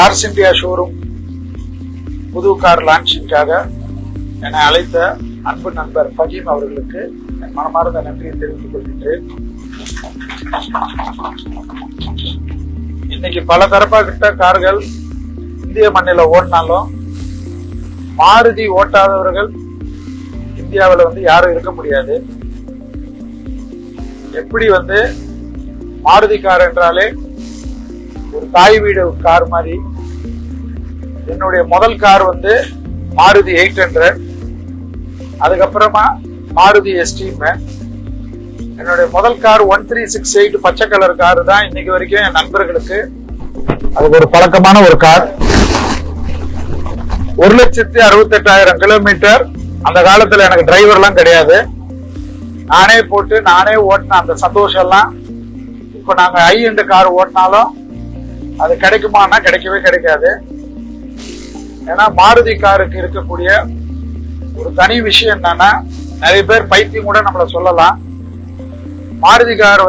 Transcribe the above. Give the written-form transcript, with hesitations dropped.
Cars India showroom புது car லான்ச்சிங்காக என்னை அழைத்த அன்பு நண்பர் ஃபஹீம் அவர்களுக்கு என் மனமார்ந்த நன்றியை தெரிவித்துக் கொள்கின்றேன். இன்னைக்கு பல தரப்பாகிட்ட கார்கள் இந்திய மண்ணில ஓடினாலும் மாருதி ஓட்டாதவர்கள் இந்தியாவில் யாரும் இருக்க முடியாது. எப்படி மாருதி கார் என்றாலே ஒரு தாய் வீடு கார் மாதிரி. என்னுடைய முதல் கார் மாருதி 800, அதுக்கப்புறமா மாருதி எஸ்டீம். என்னுடைய முதல் கார் 1368 பச்சை கலர் கார் தான் இன்னைக்கு வரைக்கும் என் நண்பர்களுக்கு அது ஒரு பழக்கமான ஒரு கார். 1,68,000 கிலோமீட்டர். அந்த காலத்துல எனக்கு டிரைவர் எல்லாம் கிடையாது, நானே போட்டு நானே ஓட்டின அந்த சந்தோஷம் எல்லாம் இப்ப நாங்க ஹை எண்ட் கார் ஓட்டினாலும் அது கிடைக்குமானா கிடைக்கவே கிடைக்காது. ஏன்னா மாருதி காருக்கு இருக்கக்கூடிய ஒரு தனி விஷயம் என்னன்னா, நிறைய பேர் பைத்தியம் கூட நம்மள சொல்லலாம். மாருதி கார்